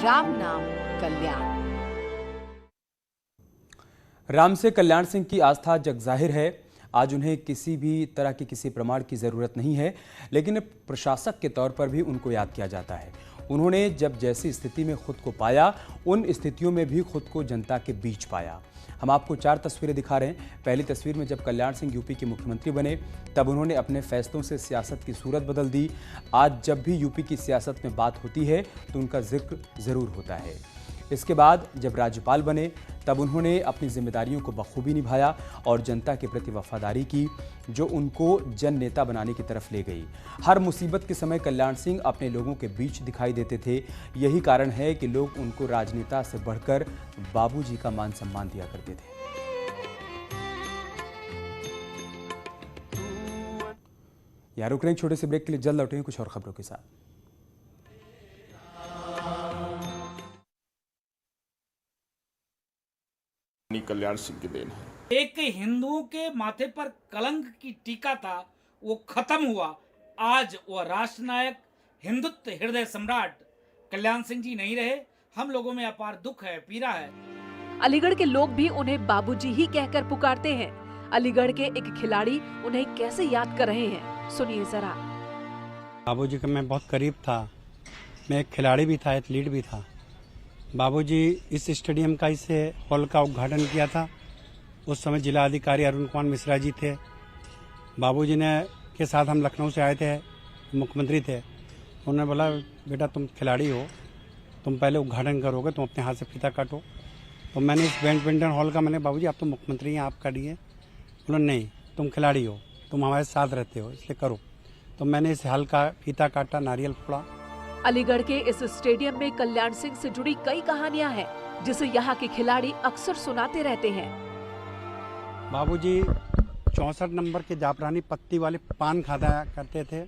राम नाम कल्याण। राम से कल्याण सिंह की आस्था जग जाहिर है। आज उन्हें किसी भी तरह की किसी प्रमाण की जरूरत नहीं है, लेकिन प्रशासक के तौर पर भी उनको याद किया जाता है। उन्होंने जब जैसी स्थिति में खुद को पाया, उन स्थितियों में भी खुद को जनता के बीच पाया। हम आपको 4 तस्वीरें दिखा रहे हैं। पहली तस्वीर में जब कल्याण सिंह यूपी के मुख्यमंत्री बने, तब उन्होंने अपने फैसलों से सियासत की सूरत बदल दी। आज जब भी यूपी की सियासत में बात होती है तो उनका जिक्र जरूर होता है। इसके बाद जब राज्यपाल बने, तब उन्होंने अपनी जिम्मेदारियों को बखूबी निभाया और जनता के प्रति वफादारी की, जो उनको जन नेता बनाने की तरफ ले गई। हर मुसीबत के समय कल्याण सिंह अपने लोगों के बीच दिखाई देते थे। यही कारण है कि लोग उनको राजनेता से बढ़कर बाबूजी का मान सम्मान दिया करते थे। यहाँ रुक रहे हैं छोटे से ब्रेक के लिए, जल्द लौटेंगे कुछ और खबरों के साथ। कल्याण सिंह की देन है। एक हिंदुओं के माथे पर कलंक की टीका था, वो खत्म हुआ। आज वो राष्ट्रनायक, हिंदुत्व हृदय सम्राट कल्याण सिंह जी नहीं रहे। हम लोगों में अपार दुख है, पीड़ा है। अलीगढ़ के लोग भी उन्हें बाबूजी ही कहकर पुकारते हैं। अलीगढ़ के एक खिलाड़ी उन्हें कैसे याद कर रहे हैं, सुनिए जरा। बाबूजी का मैं बहुत करीब था। मैं एक खिलाड़ी भी था, एथलीट भी था। बाबूजी इस स्टेडियम का, इस हॉल का उद्घाटन किया था। उस समय जिला अधिकारी अरुण कुमार मिश्रा जी थे। बाबूजी ने के साथ हम लखनऊ से आए थे, मुख्यमंत्री थे। उन्होंने बोला, बेटा तुम खिलाड़ी हो, तुम पहले उद्घाटन करोगे, तुम अपने हाथ से फीता काटो। तो मैंने इस बैडमिंटन हॉल का, मैंने बाबूजी आप तो मुख्यमंत्री हैं, आप काटिए। बोला नहीं, तुम खिलाड़ी हो, तुम हमारे साथ रहते हो, इसलिए करो। तो मैंने इस हॉल का फीता काटा, नारियल फोड़ा। अलीगढ़ के इस स्टेडियम में कल्याण सिंह से जुड़ी कई कहानियां हैं, जिसे यहाँ के खिलाड़ी अक्सर सुनाते रहते हैं। बाबूजी 64 नंबर के जाफरानी पत्ती वाले पान खाया करते थे,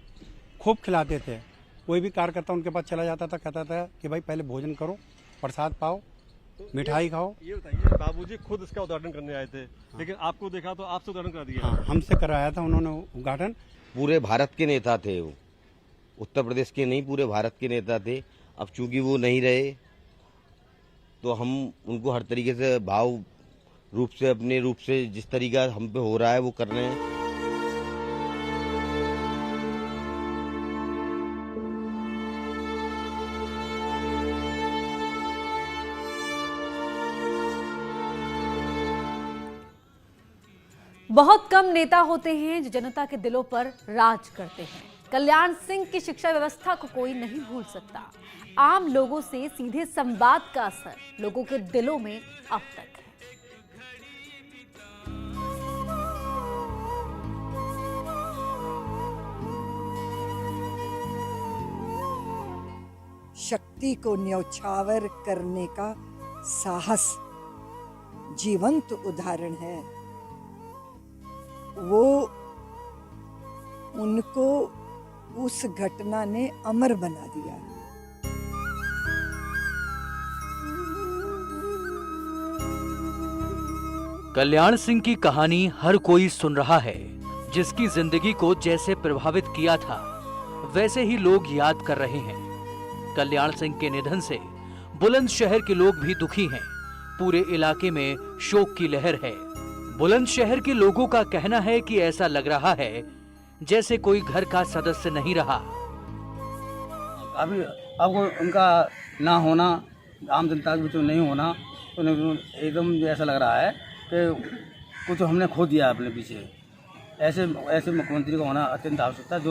खूब खिलाते थे। कोई भी कार्यकर्ता उनके पास चला जाता था, कहता था कि भाई पहले भोजन करो, प्रसाद पाओ, मिठाई खाओ। ये बताइए, बाबूजी खुद इसका उद्घाटन करने आए थे, लेकिन आपको देखा तो आपसे उद्घाटन कर दिया। हाँ, हमसे कराया था उन्होंने उद्घाटन। पूरे भारत के नेता थे वो, उत्तर प्रदेश के नहीं, पूरे भारत के नेता थे। अब चूंकि वो नहीं रहे तो हम उनको हर तरीके से भाव रूप से, अपने रूप से जिस तरीका हम पे हो रहा है वो कर रहे हैं। बहुत कम नेता होते हैं जो जनता के दिलों पर राज करते हैं। कल्याण सिंह की शिक्षा व्यवस्था को कोई नहीं भूल सकता। आम लोगों से सीधे संवाद का असर लोगों के दिलों में अब तक है। शक्ति को न्यौछावर करने का साहस जीवंत उदाहरण है। वो उनको उस घटना ने अमर बना दिया। कल्याण सिंह की कहानी हर कोई सुन रहा है। जिसकी जिंदगी को जैसे प्रभावित किया था, वैसे ही लोग याद कर रहे हैं। कल्याण सिंह के निधन से बुलंदशहर के लोग भी दुखी हैं। पूरे इलाके में शोक की लहर है। बुलंदशहर के लोगों का कहना है कि ऐसा लग रहा है जैसे कोई घर का सदस्य नहीं रहा। अभी अब उनका ना होना, आम जनता के बीच में नहीं होना, तो एकदम ऐसा लग रहा है कि कुछ हमने खो दिया अपने पीछे। ऐसे मुख्यमंत्री को होना अत्यंत आवश्यकता है,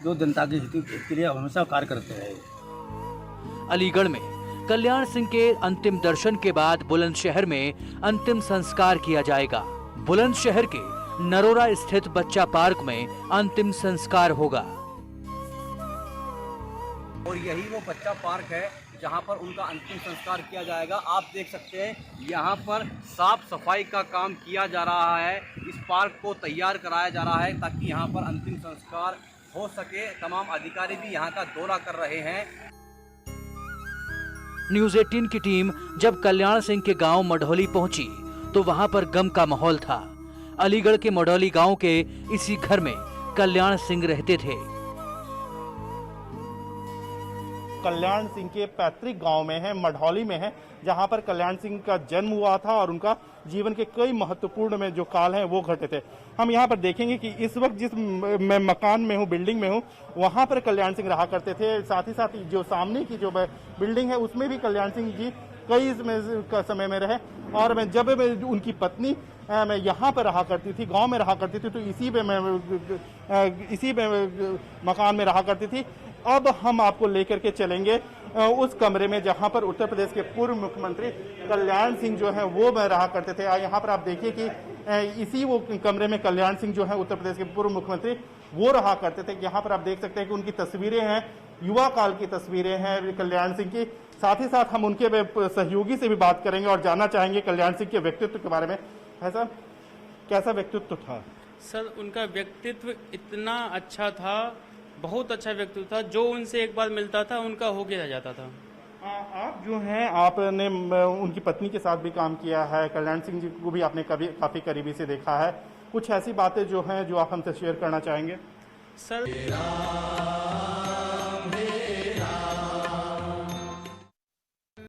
जो जनता के हित के लिए हमेशा कार्य करते रहे। अलीगढ़ में कल्याण सिंह के अंतिम दर्शन के बाद बुलंदशहर में अंतिम संस्कार किया जाएगा। बुलंदशहर के नरोरा स्थित बच्चा पार्क में अंतिम संस्कार होगा। और यही वो बच्चा पार्क है जहां पर उनका अंतिम संस्कार किया जाएगा। आप देख सकते हैं यहां पर साफ सफाई का काम किया जा रहा है। इस पार्क को तैयार कराया जा रहा है ताकि यहां पर अंतिम संस्कार हो सके। तमाम अधिकारी भी यहां का दौरा कर रहे हैं। न्यूज़ 18 की टीम जब कल्याण सिंह के गांव मढ़ौली पहुंची तो वहां पर गम का माहौल था। अलीगढ़ के मढ़ौली गांव के इसी घर में कल्याण सिंह रहते थे। कल्याण सिंह के पैतृक गांव में है, मढ़ौली में है, जहां पर कल्याण सिंह का जन्म हुआ था और उनका जीवन के कई महत्वपूर्ण में जो काल हैं वो घटे थे। हम यहां पर देखेंगे कि इस वक्त जिस मैं मकान में हूं, बिल्डिंग में हूं, वहां पर कल्याण सिंह रहा करते थे। साथ ही साथ जो सामने की जो बिल्डिंग है उसमें भी कल्याण सिंह जी कई समय में रहे। और जब उनकी पत्नी मैं यहाँ पर रहा करती थी, गांव में रहा करती थी, तो इसी मकान में रहा करती थी। अब हम आपको लेकर के चलेंगे उस कमरे में जहां पर उत्तर प्रदेश के पूर्व मुख्यमंत्री कल्याण सिंह जो है वो रहा करते थे। यहाँ पर आप देखिए कि इसी वो कमरे में कल्याण सिंह जो है उत्तर प्रदेश के पूर्व मुख्यमंत्री वो रहा करते थे। यहाँ पर आप देख सकते हैं कि उनकी तस्वीरें हैं, युवा काल की तस्वीरें हैं कल्याण सिंह की। साथ ही साथ हम उनके सहयोगी से भी बात करेंगे और जानना चाहेंगे कल्याण सिंह के व्यक्तित्व के बारे में। ऐसा कैसा व्यक्तित्व था? सर, उनका व्यक्तित्व इतना अच्छा था, बहुत अच्छा व्यक्तित्व था। जो उनसे एक बार मिलता था उनका हो गया जाता था। आप जो हैं, आपने उनकी पत्नी के साथ भी काम किया है, कल्याण सिंह जी को भी आपने काफी करीबी से देखा है। कुछ ऐसी बातें जो हैं जो आप हमसे शेयर करना चाहेंगे? सर,